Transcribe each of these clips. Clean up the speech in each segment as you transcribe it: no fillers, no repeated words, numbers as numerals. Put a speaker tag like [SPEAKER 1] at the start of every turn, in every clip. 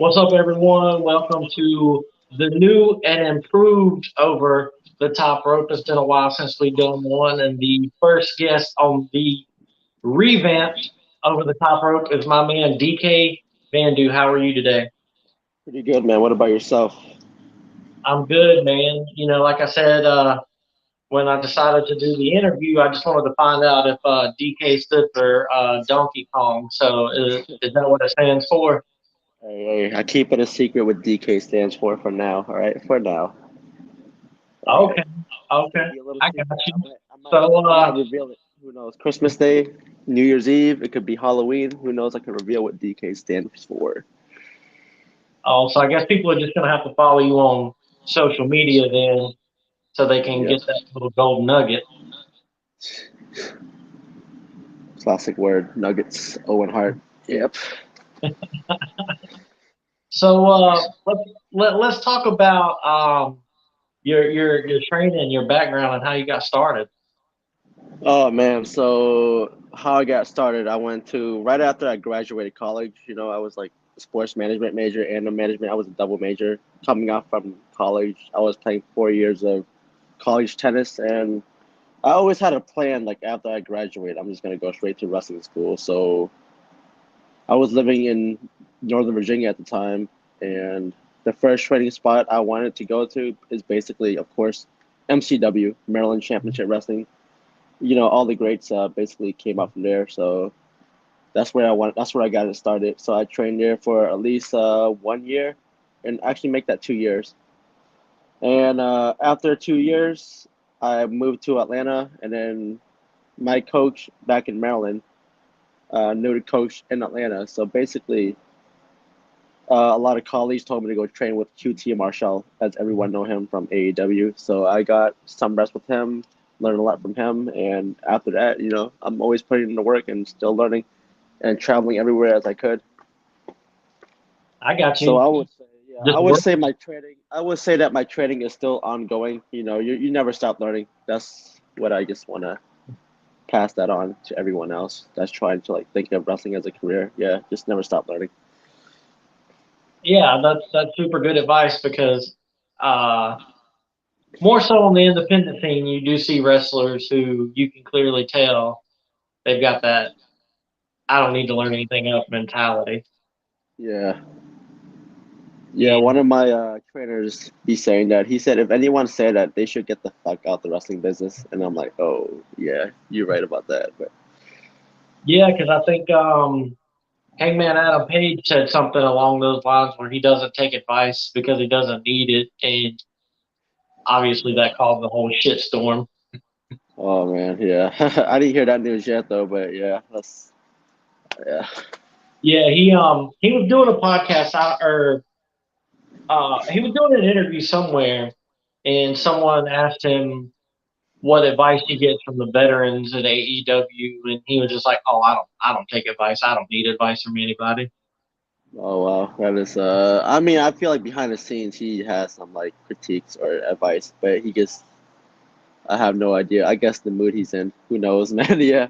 [SPEAKER 1] What's up, everyone? Welcome to the new and improved Over the Top Rope. It's been a while since we've done one, and the first guest on the revamped Over the Top Rope is my man DK Vandu. How are you today?
[SPEAKER 2] Pretty good, man. What about yourself?
[SPEAKER 1] I'm good, man. Like I said, when I decided to do the interview, I just wanted to find out if DK stood for Donkey Kong. So is that what it stands for?
[SPEAKER 2] I keep it a secret what DK stands for now. All right, for now. All right,
[SPEAKER 1] Okay, okay,
[SPEAKER 2] it'll be a little
[SPEAKER 1] I got
[SPEAKER 2] secret.
[SPEAKER 1] you.
[SPEAKER 2] I might, I might,
[SPEAKER 1] So,
[SPEAKER 2] I might reveal it. Who knows? Christmas Day, New Year's Eve. It could be Halloween. Who knows? I can reveal what DK stands for.
[SPEAKER 1] so I guess people are just gonna have to follow you on social media then, so they can
[SPEAKER 2] Yep.
[SPEAKER 1] get that little gold nugget.
[SPEAKER 2] Classic word. Nuggets. Owen Hart. Yep.
[SPEAKER 1] So let's talk about your training, your background, and how you got started.
[SPEAKER 2] Oh man. So how I got started? I went to right after I graduated college. I was like a sports management major and a management. I was a double major coming out from college. I was playing 4 years of college tennis, and I always had a plan. Like after I graduate, I'm just gonna go straight to wrestling school. So I was living in Northern Virginia at the time, and the first training spot I wanted to go to is basically, of course, MCW, Maryland Championship Wrestling. All the greats basically came out from there. So that's where I went. That's where I got it started. So I trained there for at least 1 year, and actually make that 2 years. And after 2 years, I moved to Atlanta, and then my coach back in Maryland knew the coach in Atlanta. So basically, a lot of colleagues told me to go train with QT Marshall, as everyone know him from AEW. So I got some reps with him, learned a lot from him, and after that, I'm always putting in the work and still learning and traveling everywhere as I could.
[SPEAKER 1] I got
[SPEAKER 2] So
[SPEAKER 1] you.
[SPEAKER 2] I would say, yeah,
[SPEAKER 1] Just work.
[SPEAKER 2] I would say that my training is still ongoing. You never stop learning. That's what I just want to pass that on to everyone else that's trying to like think of wrestling as a career. Yeah, just never stop learning.
[SPEAKER 1] Yeah, that's super good advice because uh, more so on the independent scene, you do see wrestlers who you can clearly tell they've got that I don't need to learn anything else mentality.
[SPEAKER 2] Yeah. Yeah,
[SPEAKER 1] And
[SPEAKER 2] one of my trainers be saying that. He said if anyone said that, they should get the fuck out the wrestling business. And I'm like, oh yeah, you're right about that. But
[SPEAKER 1] yeah, because I think Hangman Adam Page said something along those lines where he doesn't take advice because he doesn't need it, and obviously that caused the whole shitstorm.
[SPEAKER 2] oh man, yeah, I didn't hear that news yet though. But yeah, that's yeah.
[SPEAKER 1] Yeah, he was doing a podcast or he was doing an interview somewhere, and someone asked him what advice he gets from the veterans at AEW, and he was just like, "Oh, I don't take advice. I don't need advice from anybody."
[SPEAKER 2] Oh wow, that is. I mean, I feel like behind the scenes he has some like critiques or advice, but he just I have no idea. I guess the mood he's in. Who knows, man? Yeah,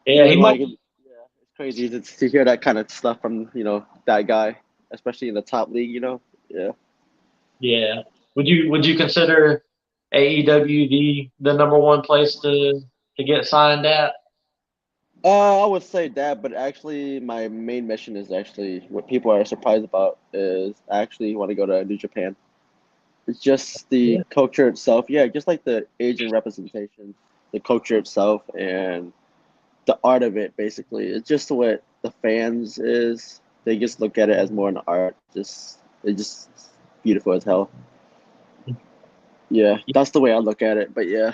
[SPEAKER 1] Yeah, he
[SPEAKER 2] even
[SPEAKER 1] might.
[SPEAKER 2] like yeah, it's crazy to hear that kind of stuff from that guy, especially in the top league. Yeah.
[SPEAKER 1] Yeah, would you consider AEW the number one place to get signed at?
[SPEAKER 2] I would say that, but actually, my main mission is actually what people are surprised about is I actually want to go to New Japan. It's just the
[SPEAKER 1] Yeah,
[SPEAKER 2] culture itself. Yeah, just like the Asian representation, the culture itself, and the art of it. Basically, it's just what the fans is. They just look at it as more an art. It's just beautiful as hell. Yeah, that's the way I look at it. But yeah,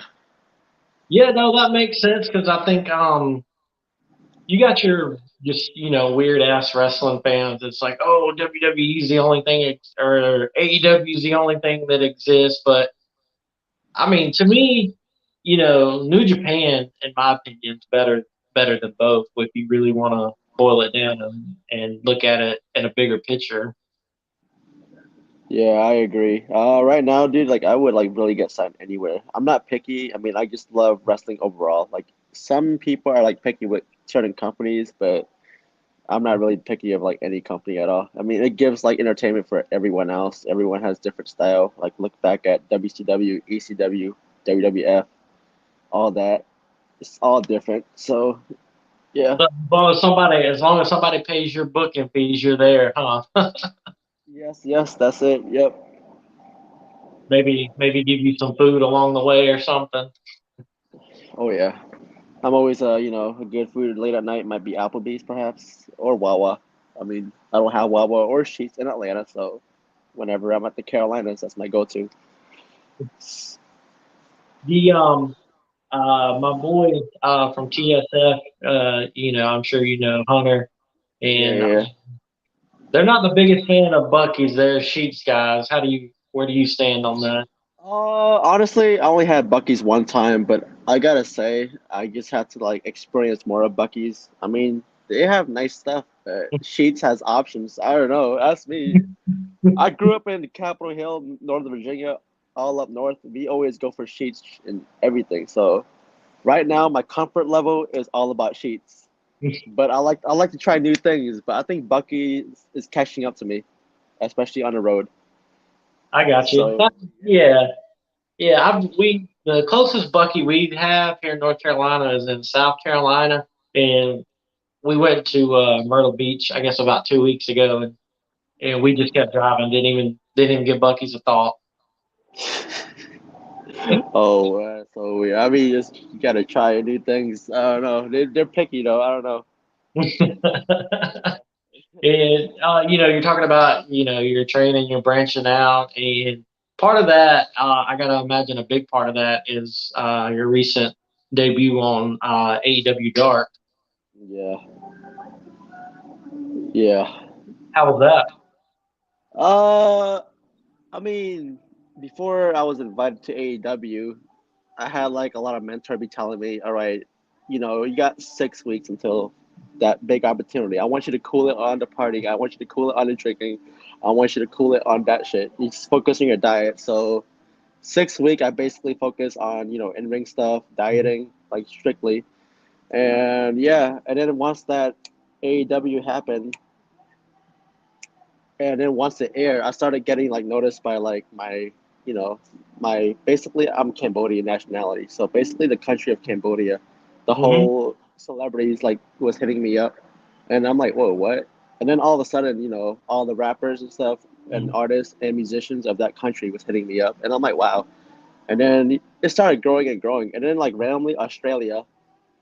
[SPEAKER 1] yeah, no, that makes sense because I think you got your just weird ass wrestling fans. It's like, oh, WWE is the only thing, or AEW is the only thing that exists. But I mean, to me, New Japan, in my opinion, is better than both. If you really want to boil it down and look at it in a bigger picture.
[SPEAKER 2] yeah, I agree. Right now, dude, like I would like really get signed anywhere. I'm not picky. I mean, I just love wrestling overall. Like some people are like picky with certain companies, but I'm not really picky of like any company at all. I mean, it gives like entertainment for everyone else. Everyone has different style. Like look back at WCW, ECW, WWF, all that. It's all different. So yeah,
[SPEAKER 1] As long as somebody pays your booking fees, you're there, huh?
[SPEAKER 2] yes, that's it. Yep.
[SPEAKER 1] Maybe give you some food along the way or something.
[SPEAKER 2] Oh yeah. I'm always a good food late at night might be Applebee's perhaps or Wawa. I mean, I don't have Wawa or Sheets in Atlanta, so whenever I'm at the Carolinas, that's my go-to.
[SPEAKER 1] The my boy from TSF, I'm sure you know Hunter,
[SPEAKER 2] Yeah,
[SPEAKER 1] and
[SPEAKER 2] yeah.
[SPEAKER 1] they're not the biggest fan of Bucky's. They're Sheets guys. Where do you stand on that?
[SPEAKER 2] Honestly, I only had Bucky's one time, but I gotta say, I just had to like experience more of Bucky's. I mean, they have nice stuff. Sheets has options. I don't know. That's me. I grew up in Capitol Hill, Northern Virginia, all up north. We always go for Sheets and everything. So right now, my comfort level is all about Sheets. But I like to try new things. But I think Bucky is catching up to me, especially on the road.
[SPEAKER 1] I got you.
[SPEAKER 2] So
[SPEAKER 1] Yeah, yeah. The closest Bucky we have here in North Carolina is in South Carolina, and we went to Myrtle Beach, I guess, about 2 weeks ago, and we just kept driving. Didn't even give Bucky's a thought.
[SPEAKER 2] oh, so weird. I mean, just you gotta try new things. I don't know. They're picky though. I don't know.
[SPEAKER 1] And you're talking about your training, you're branching out, and part of that, I gotta imagine a big part of that is your recent debut on AEW Dark.
[SPEAKER 2] Yeah, yeah.
[SPEAKER 1] How was that?
[SPEAKER 2] Uh, I mean, before I was invited to AEW, I had like a lot of mentor be telling me, "All right, you got 6 weeks until that big opportunity. I want you to cool it on the partying. I want you to cool it on the drinking. I want you to cool it on that shit. You just focus on your diet." So 6 week, I basically focus on in ring stuff, dieting like strictly, and yeah, and then once that AEW happened, and then once it aired, I started getting like noticed by like you know, my basically I'm Cambodian nationality, so basically the country of Cambodia, the
[SPEAKER 1] Hmm.
[SPEAKER 2] whole celebrities like was hitting me up, and I'm like, whoa, what? And then all of a sudden, all the rappers and stuff and artists and musicians of that country was hitting me up, and I'm like, wow. And then it started growing and growing. And then like randomly Australia,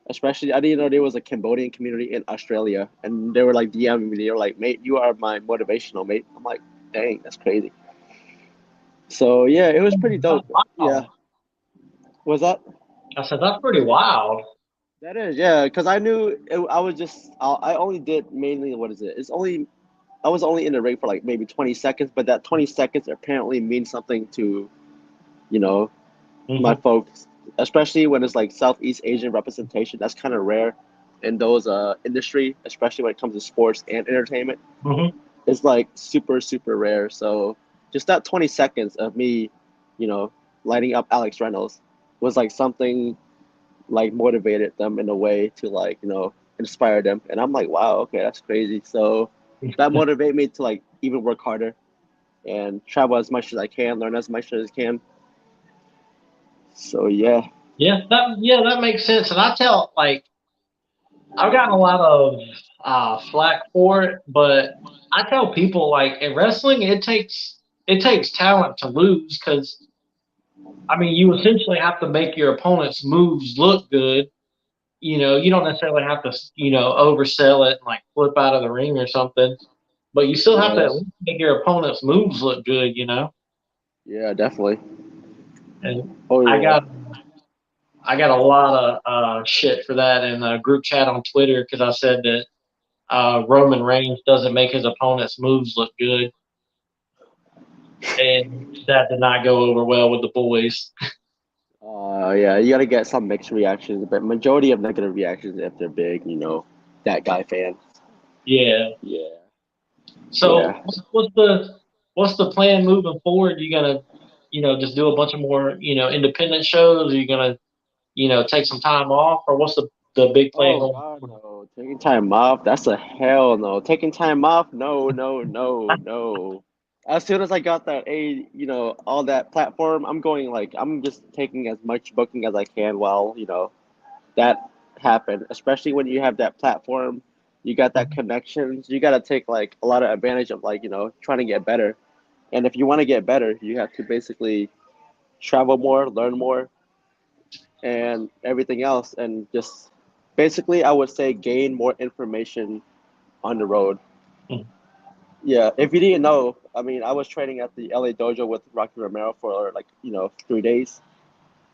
[SPEAKER 2] especially I didn't know there was a Cambodian community in Australia. And they were like DMing me. They were like, mate, you are my motivational mate. I'm like, dang, that's crazy. So yeah, it was pretty dope. Yeah.
[SPEAKER 1] Wow.
[SPEAKER 2] Was that?
[SPEAKER 1] I said that's pretty wild.
[SPEAKER 2] That is, yeah, because I knew I was just I only did mainly what is it? It's only I was only in the ring for like maybe 20 seconds, but that 20 seconds apparently means something to, you know, my
[SPEAKER 1] Hmm.
[SPEAKER 2] folks, especially when it's like Southeast Asian representation. That's kind of rare in those industry, especially when it comes to sports and entertainment.
[SPEAKER 1] Hmm.
[SPEAKER 2] It's like super rare. So just that 20 seconds of me, you know, lighting up Alex Reynolds was like something like motivated them in a way to like inspire them. And I'm like, wow, okay, that's crazy. So that motivated me to like even work harder and travel as much as I can, learn as much as I can. So yeah.
[SPEAKER 1] Yeah, that makes sense. And I tell like I've gotten a lot of flack for it, but I tell people like in wrestling, it takes talent to lose because I mean you essentially have to make your opponent's moves look good. You don't necessarily have to oversell it and like flip out of the ring or something, but you still have to
[SPEAKER 2] Yeah,
[SPEAKER 1] at least make your opponent's moves look good.
[SPEAKER 2] yeah, definitely.
[SPEAKER 1] And
[SPEAKER 2] Oh
[SPEAKER 1] I
[SPEAKER 2] yeah.
[SPEAKER 1] got I got a lot of shit for that in a group chat on Twitter because I said that Roman Reigns doesn't make his opponent's moves look good, and that did not go over well with the boys.
[SPEAKER 2] Yeah, you gotta get some mixed reactions, but majority of negative reactions if they're big, that guy fan.
[SPEAKER 1] Yeah.
[SPEAKER 2] Yeah,
[SPEAKER 1] So
[SPEAKER 2] yeah.
[SPEAKER 1] what's the plan moving forward? You gonna just do a bunch of more independent shows? Are you gonna take some time off, or what's the big plan
[SPEAKER 2] Oh
[SPEAKER 1] going
[SPEAKER 2] God,
[SPEAKER 1] forward?
[SPEAKER 2] no. Taking time off? That's a hell no. Taking time off? No, no, no, no. As soon as I got that all that platform, I'm going like I'm just taking as much booking as I can while, that happened. Especially when you have that platform, you got that connections, you gotta take like a lot of advantage of like, trying to get better. And if you want to get better, you have to basically travel more, learn more, and everything else, and just basically, I would say gain more information on the road.
[SPEAKER 1] Mhm.
[SPEAKER 2] Yeah, if you didn't know, I mean, I was training at the LA dojo with Rocky Romero for like 3 days.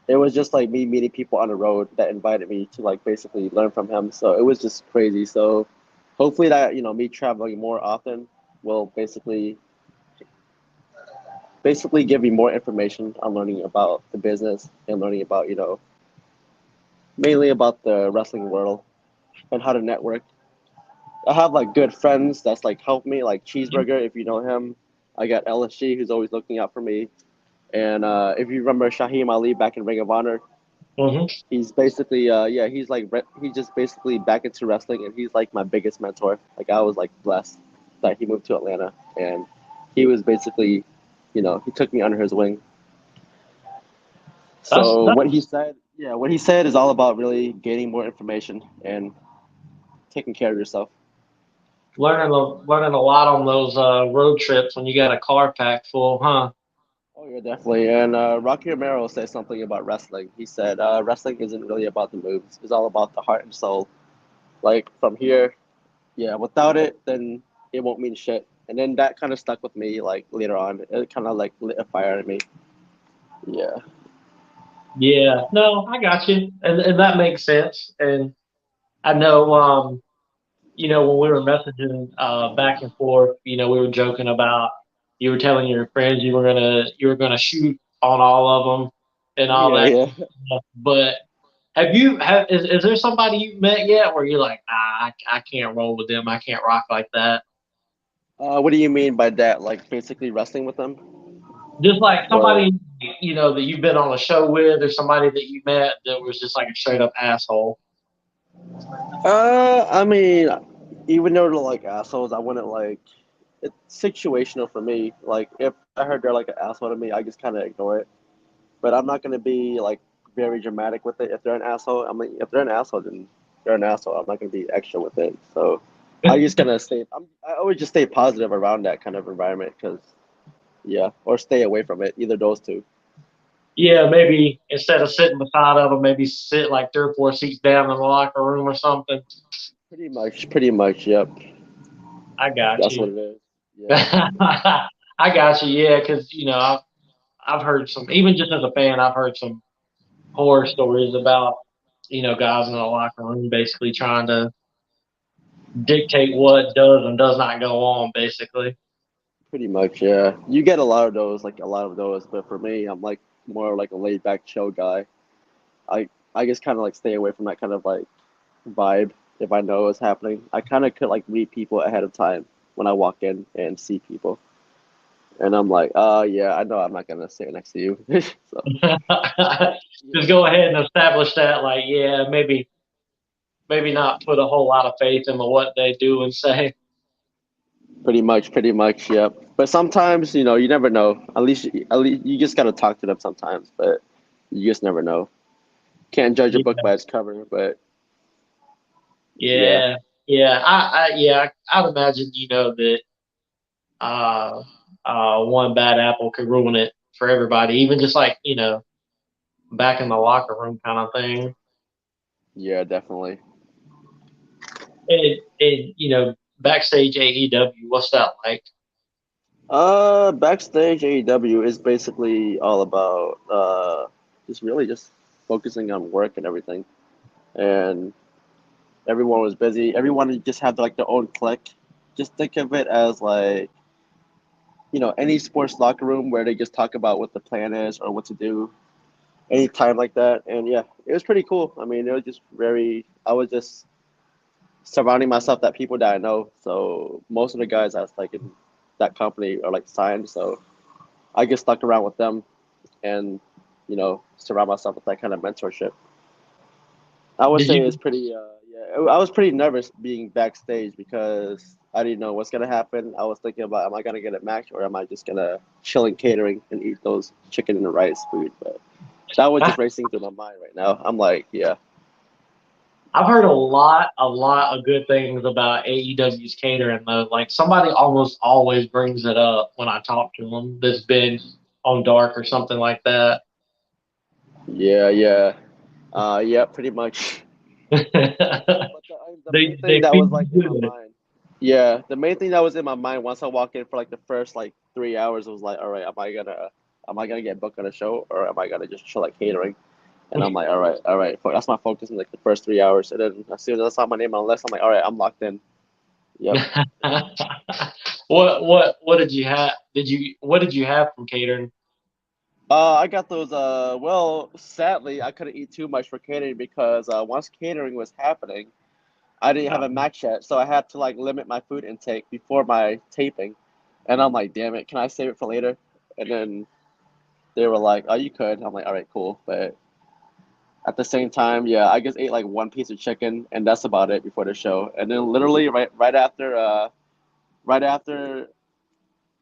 [SPEAKER 2] It was just like me meeting people on the road that invited me to like basically learn from him. So it was just crazy. So hopefully that me traveling more often will basically give me more information on learning about the business and learning about mainly about the wrestling world and how to network. I have like good friends that's like helped me, like Cheeseburger, if you know him. I got LSG who's always looking out for me. And if you remember Shaheem Ali back in Ring of Honor,
[SPEAKER 1] Mhm.
[SPEAKER 2] he's basically he's just basically back into wrestling, and he's like my biggest mentor. Like I was like blessed that he moved to Atlanta, and he was basically, he took me under his wing. So
[SPEAKER 1] That's
[SPEAKER 2] what he said is all about really gaining more information and taking care of yourself.
[SPEAKER 1] learning a lot on those road trips when you got a car packed full, huh?
[SPEAKER 2] Oh yeah, definitely. And Rocky Romero said something about wrestling. He said wrestling isn't really about the moves; it's all about the heart and soul. Like from here, yeah, without it, then it won't mean shit. And then that kind of stuck with me. Like later on, it kind of like lit a fire in me. Yeah,
[SPEAKER 1] Yeah, no, I got you, and that makes sense. And I know, when we were messaging back and forth, we were joking about you were telling your friends you were gonna shoot on all of them and all
[SPEAKER 2] yeah,
[SPEAKER 1] that
[SPEAKER 2] yeah.
[SPEAKER 1] stuff. But is there somebody you've met yet where you're like, nah, I can't roll with them, I can't rock like that?
[SPEAKER 2] What do you mean by that? Like basically wrestling with them,
[SPEAKER 1] Just like
[SPEAKER 2] or
[SPEAKER 1] somebody that you've been on a show with, or somebody that you met that was just like a straight up asshole.
[SPEAKER 2] I mean, even though they're like assholes, I wouldn't like. It's situational for me. Like if I heard they're like an asshole to me, I just kind of ignore it. But I'm not gonna be like very dramatic with it. If they're an asshole, I mean, if they're an asshole, then they're an asshole. I'm not gonna be extra with it. So I just gonna stay. I always just stay positive around that kind of environment because yeah, or stay away from it. Either those two.
[SPEAKER 1] Yeah, maybe instead of sitting beside of them, maybe sit like 3 or 4 seats down in the locker room or something.
[SPEAKER 2] Pretty much. Pretty much. Yep.
[SPEAKER 1] I got
[SPEAKER 2] That's
[SPEAKER 1] you.
[SPEAKER 2] what it is. Yeah.
[SPEAKER 1] I got you. Yeah, because I've heard some, even just as a fan, I've heard some horror stories about guys in the locker room basically trying to dictate what does and does not go on. Basically.
[SPEAKER 2] Pretty much. Yeah. You get a lot of those, like a lot of those. But for me, I'm like more like a laid back, chill guy. I just kind of like stay away from that kind of like vibe if I know what's happening. I kind of could like read people ahead of time when I walk in and see people, and I'm like, yeah, I know I'm not gonna sit next to you. So
[SPEAKER 1] Just
[SPEAKER 2] yeah,
[SPEAKER 1] go ahead and establish that, like, yeah, maybe not put a whole lot of faith in what they do and say.
[SPEAKER 2] pretty much, yep. But sometimes, you never know. At least you just gotta talk to them sometimes. But you just never know. Can't judge a book
[SPEAKER 1] Yeah,
[SPEAKER 2] by its cover. But yeah,
[SPEAKER 1] yeah, yeah. I'd imagine that uh, one bad apple could ruin it for everybody, even just like back in the locker room kind of thing.
[SPEAKER 2] yeah, definitely.
[SPEAKER 1] And backstage AEW, what's that like?
[SPEAKER 2] Backstage AEW is basically all about just really just focusing on work and everything. And everyone was busy. Everyone just had like their own clique. Just think of it as like, any sports locker room where they just talk about what the plan is or what to do anytime like that. And yeah, it was pretty cool. I mean, it was just I was just surrounding myself that people that I know. So most of the guys that's like in that company are like signed. So I just stuck around with them and, surround myself with that kind of mentorship. I would
[SPEAKER 1] Did
[SPEAKER 2] say
[SPEAKER 1] you
[SPEAKER 2] it's pretty, Yeah, I was pretty nervous being backstage because I didn't know what's gonna happen. I was thinking about, am I gonna get a match or am I just gonna chill in catering and eat those chicken and rice food? But that was just racing through my mind right now. I'm like, yeah,
[SPEAKER 1] I've heard a lot of good things about AEW's catering though. Like somebody almost always brings it up when I talk to them that's been on Dark or something like that.
[SPEAKER 2] yeah, yeah, pretty much. But the main thing
[SPEAKER 1] they
[SPEAKER 2] that was
[SPEAKER 1] feed
[SPEAKER 2] like in
[SPEAKER 1] you
[SPEAKER 2] my
[SPEAKER 1] good.
[SPEAKER 2] mind, yeah, the main thing that was in my mind once I walked in for like the first like 3 hours was like, all right, am I gonna get booked on a show or am I gonna just chill at catering? And I'm like, all right, that's my focus in like the first 3 hours. And then as soon as I saw my name on the list, I'm like, all right, I'm locked in. Yep.
[SPEAKER 1] What did you have? What did you have from catering?
[SPEAKER 2] I got those. Well, sadly, I couldn't eat too much for catering because once catering was happening, I didn't have a match yet, so I had to like limit my food intake before my taping. And I'm like, damn it, can I save it for later? And then they were like, oh, you could. I'm like, all right, cool. But at the same time, yeah, I just ate like one piece of chicken, and that's about it before the show. And then literally right after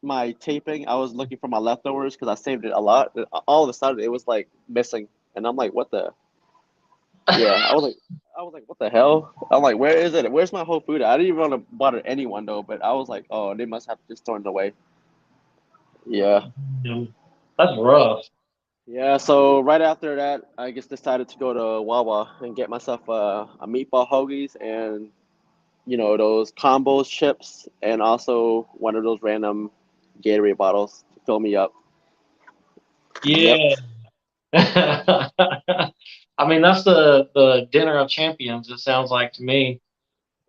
[SPEAKER 2] my taping, I was looking for my leftovers because I saved it a lot. All of a sudden, it was like missing, and I'm like, "What the?" Yeah, I was like, "What the hell?" I'm like, "Where is it? Where's my whole food?" I didn't even want to bother anyone though, but I was like, "Oh, they must have just thrown it away." Yeah,
[SPEAKER 1] That's rough.
[SPEAKER 2] yeah. So right after that, I just decided to go to Wawa and get myself a meatball hoagies and those combos chips and also one of those random Gatorade bottles to fill me up. Yep.
[SPEAKER 1] Yeah. I mean, that's the dinner of champions. It sounds like to me.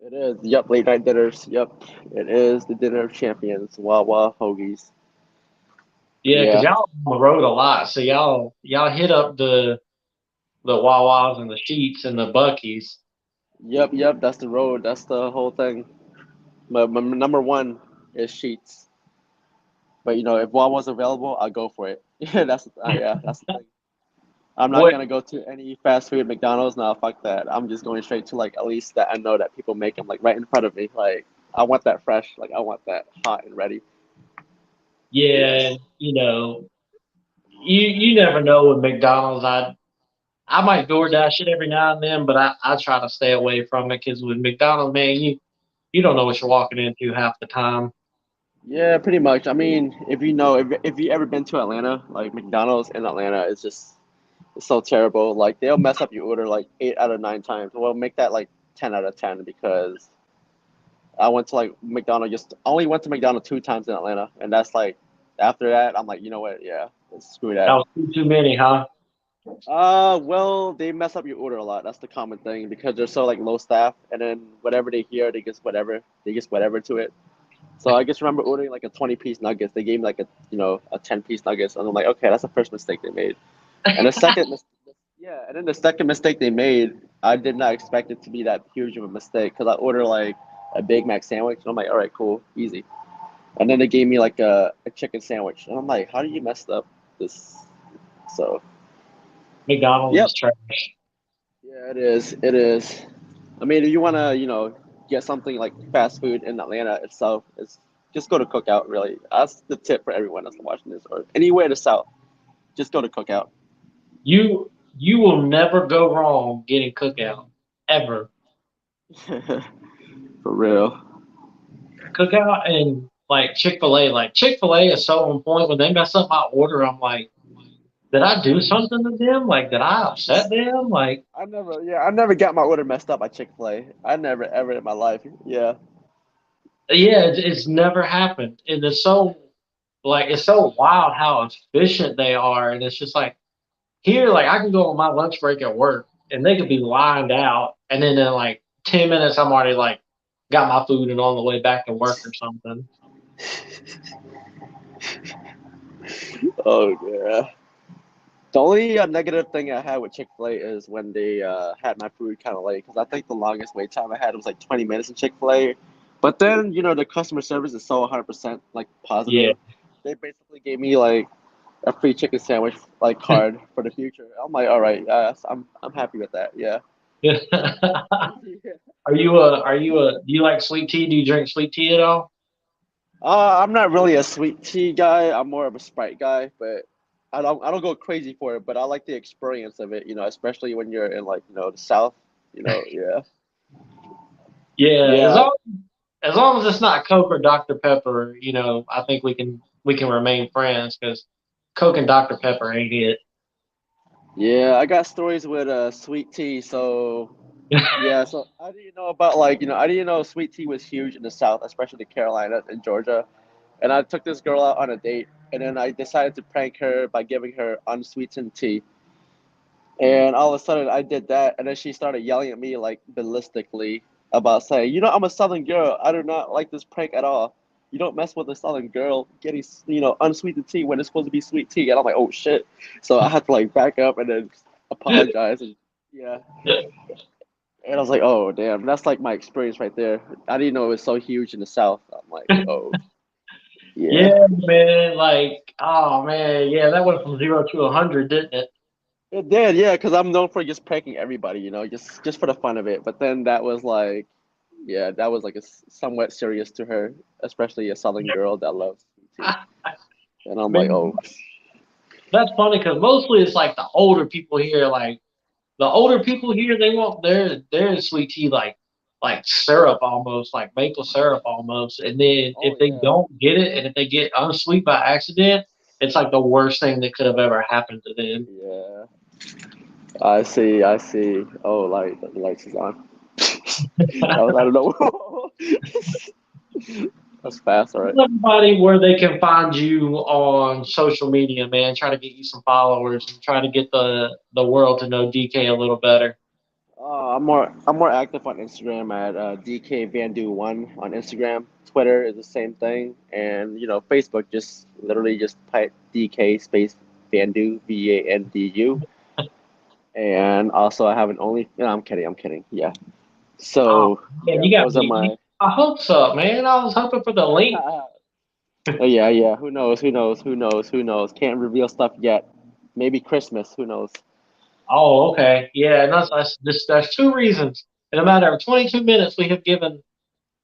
[SPEAKER 2] It is. Yep, late night dinners. Yep, it is the dinner of champions. Wawa hoagies.
[SPEAKER 1] Yeah, because
[SPEAKER 2] Yeah.
[SPEAKER 1] y'all on the road a lot, so y'all hit up the Wawas and the Sheets and the Buckies.
[SPEAKER 2] Yep. That's the road. That's the whole thing. My number one is sheets. But if Wawa's available, I'll go for it. That's the thing. I'm not
[SPEAKER 1] What?
[SPEAKER 2] gonna go to any fast food McDonald's. No, fuck that. I'm just going straight to like at least that I know that people make them like right in front of me. Like I want that fresh. Like I want that hot and ready.
[SPEAKER 1] Yeah,
[SPEAKER 2] Yes.
[SPEAKER 1] and you never know with McDonald's. I might DoorDash it every now and then, but I try to stay away from it because with McDonald's, man, you don't know what you're walking into half the time.
[SPEAKER 2] Yeah, pretty much. I mean, if you ever been to Atlanta, like McDonald's in Atlanta, it's so terrible. Like they'll mess up your order like 8 out of 9 times. Well, make that like 10 out of 10 because I went to like McDonald's just only went to McDonald's 2 times in Atlanta, and that's like after that I'm like, you know what? Yeah, screw
[SPEAKER 1] That
[SPEAKER 2] that.
[SPEAKER 1] was too many, huh?
[SPEAKER 2] Well, they mess up your order a lot. That's the common thing because they're so like low staff, and then whatever they hear, they just whatever to it. So I just remember ordering like a 20-piece nuggets. They gave me like a 10-piece nuggets, and I'm like, okay, that's the first mistake they made. And yeah, and then the second mistake they made, I did not expect it to be that huge of a mistake because I ordered like a Big Mac sandwich, and I'm like, all right, cool, easy. And then they gave me like a chicken sandwich, and I'm like, how did you mess up this? So,
[SPEAKER 1] McDonald's
[SPEAKER 2] yep,
[SPEAKER 1] is trash.
[SPEAKER 2] yeah, it is, it is. I mean, if you wanna, get something like fast food in Atlanta itself, it's just go to Cookout. Really, that's the tip for everyone that's watching this, or anywhere in the South. Just go to Cookout.
[SPEAKER 1] You will never go wrong getting cookout ever.
[SPEAKER 2] For real.
[SPEAKER 1] Cookout and like Chick-fil-A. Like Chick-fil-A is so on point. When they mess up my order, I'm like, did I do something to them? Like, did I upset them? Like,
[SPEAKER 2] I never got my order messed up by Chick-fil-A. I never ever in my life. Yeah.
[SPEAKER 1] yeah, it's never happened. And it's so wild how efficient they are. And it's just like here, like I can go on my lunch break at work and they could be lined out, and then in like 10 minutes, I'm already like got my food and on the way back to work or something.
[SPEAKER 2] Oh yeah. The only negative thing I had with Chick-fil-A is when they had my food kind of late because I think the longest wait time I had was like 20 minutes in Chick-fil-A. But then, the customer service is so 100% like
[SPEAKER 1] Yeah.
[SPEAKER 2] positive. They basically gave me like a free chicken sandwich like card for the future. I'm like, all right, I'm happy with that. Yeah.
[SPEAKER 1] Do you like sweet tea? Do you drink sweet tea at all?
[SPEAKER 2] I'm not really a sweet tea guy. I'm more of a Sprite guy, but I don't go crazy for it. But I like the experience of it, especially when you're in like the South. Yeah,
[SPEAKER 1] Yeah,
[SPEAKER 2] yeah,
[SPEAKER 1] as long as it's not Coke or Dr. Pepper, I think we can remain friends because Coke and Dr. Pepper ain't it.
[SPEAKER 2] yeah. I got stories with sweet tea. So yeah, so I didn't know about I didn't know sweet tea was huge in the South, especially the Carolinas and Georgia. And I took this girl out on a date, and then I decided to prank her by giving her unsweetened tea. And all of a sudden, I did that, and then she started yelling at me like ballistically about saying, I'm a Southern girl. I do not like this prank at all. You don't mess with a Southern girl getting, unsweetened tea when it's supposed to be sweet tea. And I'm like, oh shit. So I had to like back up and then apologize. And yeah. And I was like, oh damn, that's like my experience right there. I didn't know it was so huge in the South. I'm like, oh yeah.
[SPEAKER 1] Yeah, man. Like, oh man, yeah, that went from 0 to 100, didn't it?
[SPEAKER 2] It did, yeah, because I'm known for just pranking everybody, just for the fun of it. But then that was like, yeah, that was like somewhat serious to her, especially a Southern girl that loves sweet tea. And I'm like,
[SPEAKER 1] Man,
[SPEAKER 2] oh,
[SPEAKER 1] that's funny because mostly it's like the older people here. Like the older people here, they want their sweet tea like syrup almost, like maple syrup almost. And then
[SPEAKER 2] oh
[SPEAKER 1] if they
[SPEAKER 2] yeah,
[SPEAKER 1] don't get it, and if they get unsweet by accident, it's like the worst thing that could have ever happened to them.
[SPEAKER 2] yeah. I see. Oh, the lights is on. That was out of nowhere. That's fast, all right.
[SPEAKER 1] Tell everybody where they can find you on social media, man. Try to get you some followers and try to get the world to know DK a little better.
[SPEAKER 2] I'm more active on Instagram at DK Vandu one on Instagram. Twitter is the same thing, and Facebook just literally just type DK space Vandu VANDU, and also I have an only. No, I'm kidding. Yeah.
[SPEAKER 1] Oh
[SPEAKER 2] So
[SPEAKER 1] man,
[SPEAKER 2] yeah,
[SPEAKER 1] you got
[SPEAKER 2] those are
[SPEAKER 1] me.
[SPEAKER 2] my.
[SPEAKER 1] I hope so, man. I was hoping for the link.
[SPEAKER 2] Oh yeah, yeah. Who knows? Who knows? Who knows? Who knows? Can't reveal stuff yet. Maybe Christmas. Who knows?
[SPEAKER 1] Oh, okay. Yeah, and there's two reasons. In a matter of 22 minutes, we have given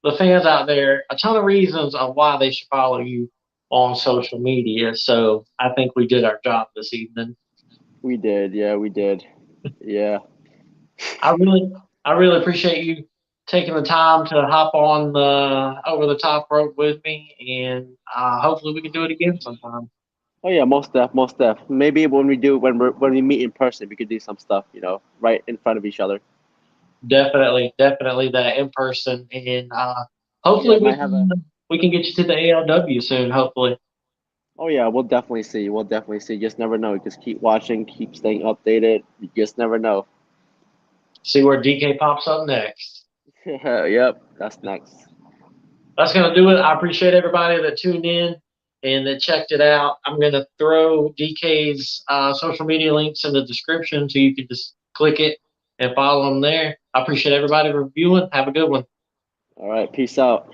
[SPEAKER 1] the fans out there a ton of reasons of why they should follow you on social media. So I think we did our job this evening.
[SPEAKER 2] We did. Yeah, we did. Yeah.
[SPEAKER 1] I really, I really appreciate you taking the time to hop on the over the top rope with me, and hopefully we can do it again sometime.
[SPEAKER 2] Oh yeah, most def. Maybe when we meet in person, we could do some stuff, right in front of each other.
[SPEAKER 1] Definitely that in person, and
[SPEAKER 2] Yeah,
[SPEAKER 1] hopefully
[SPEAKER 2] might have a.
[SPEAKER 1] we can get you to the ALW soon. Hopefully,
[SPEAKER 2] Oh yeah, we'll definitely see. We'll definitely see. Just never know. Just keep watching, keep staying updated. You just never know.
[SPEAKER 1] see where DK pops up next.
[SPEAKER 2] Yep, that's next.
[SPEAKER 1] That's gonna do it. I appreciate everybody that tuned in and that checked it out. I'm gonna throw DK's social media links in the description so you can just click it and follow him there. I appreciate everybody reviewing. Have a good one.
[SPEAKER 2] All right, peace out.